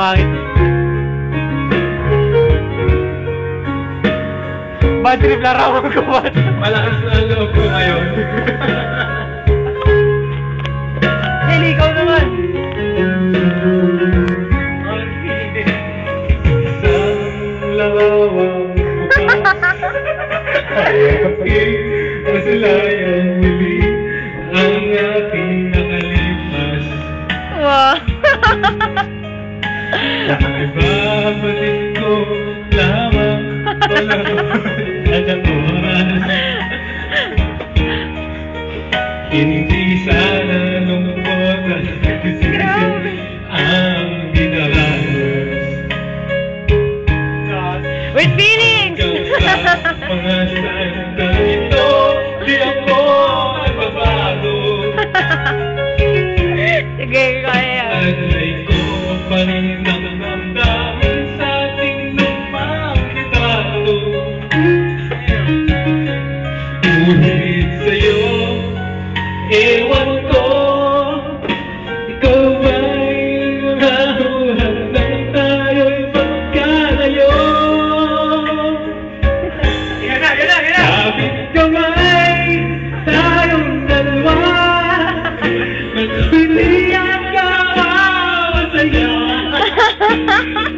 buhangin. Bad trip larawan ko ba? Malakas na ang loob ko ngayon. Heli, ikaw naman! Ang init isang lawang mukha. Masalayan muli ang ating nakalipas. Wow. Ibabalik ko lamang ang oras. Hindi sana lungkot at nagsisisi ang dinaranas. With feelings! Hanggang sa mga sandal ito, di ako magbabago. Sige, kaya. Alay ko pa rin ang damdamin sa ating lumang litrato. Ngunit sa'yo, ewan ko, ikaw ba'y nararuhan nang tayo'y magkalayo? Sabit kamay, tayong dalawa, nagpilihan ka masaya.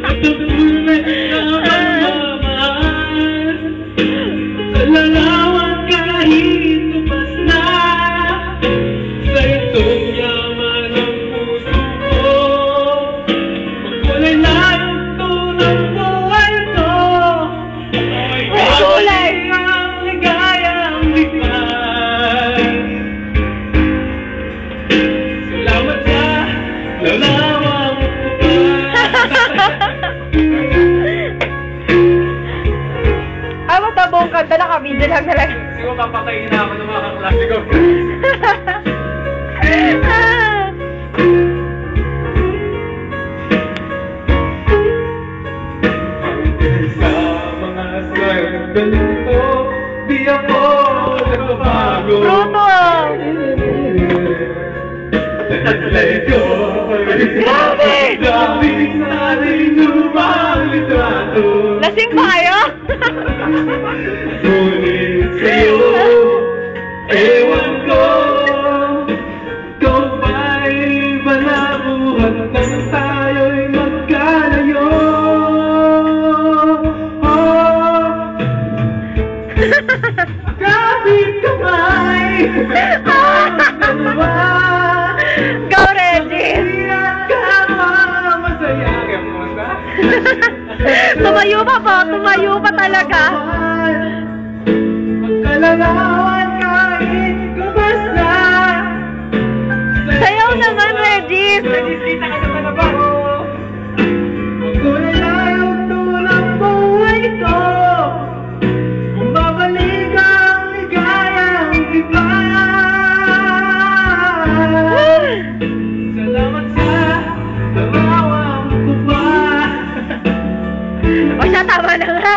At tunay na magmamahal, sa larawan kahit tumas na, sa itong yaman ng puso ko. Magkulay na ito ng buhay ko. May kulay! Ang ligayang likay. Salamat sa lalawang Ah, matabong kanta, naka-video lang talaga. siguro papatayin na ako ng mga kaklase ko. Sa mga ganito, di ako nagbabago. Bruto! Taglay ko, Grabe! dami sa ating lumang litrato. Lasing ba kayo? Ngunit sa'yo, ewan ko, ikaw ba'y balabuhan nang tayo'y magkalayo? Kapit kamay, ang dalawa, Go, Regis! masaya. Kaya mo ba? Tumayo pa po, tumayo pa talaga. Magkalalawan kahit kumasa. Sayaw naman, Regis! Kita ka sa palabas. Magkulay na yung tulang buhay ko. Kung babalik ang ligayang iba. Salamat sa lawang kupa. O siya, tama na nga.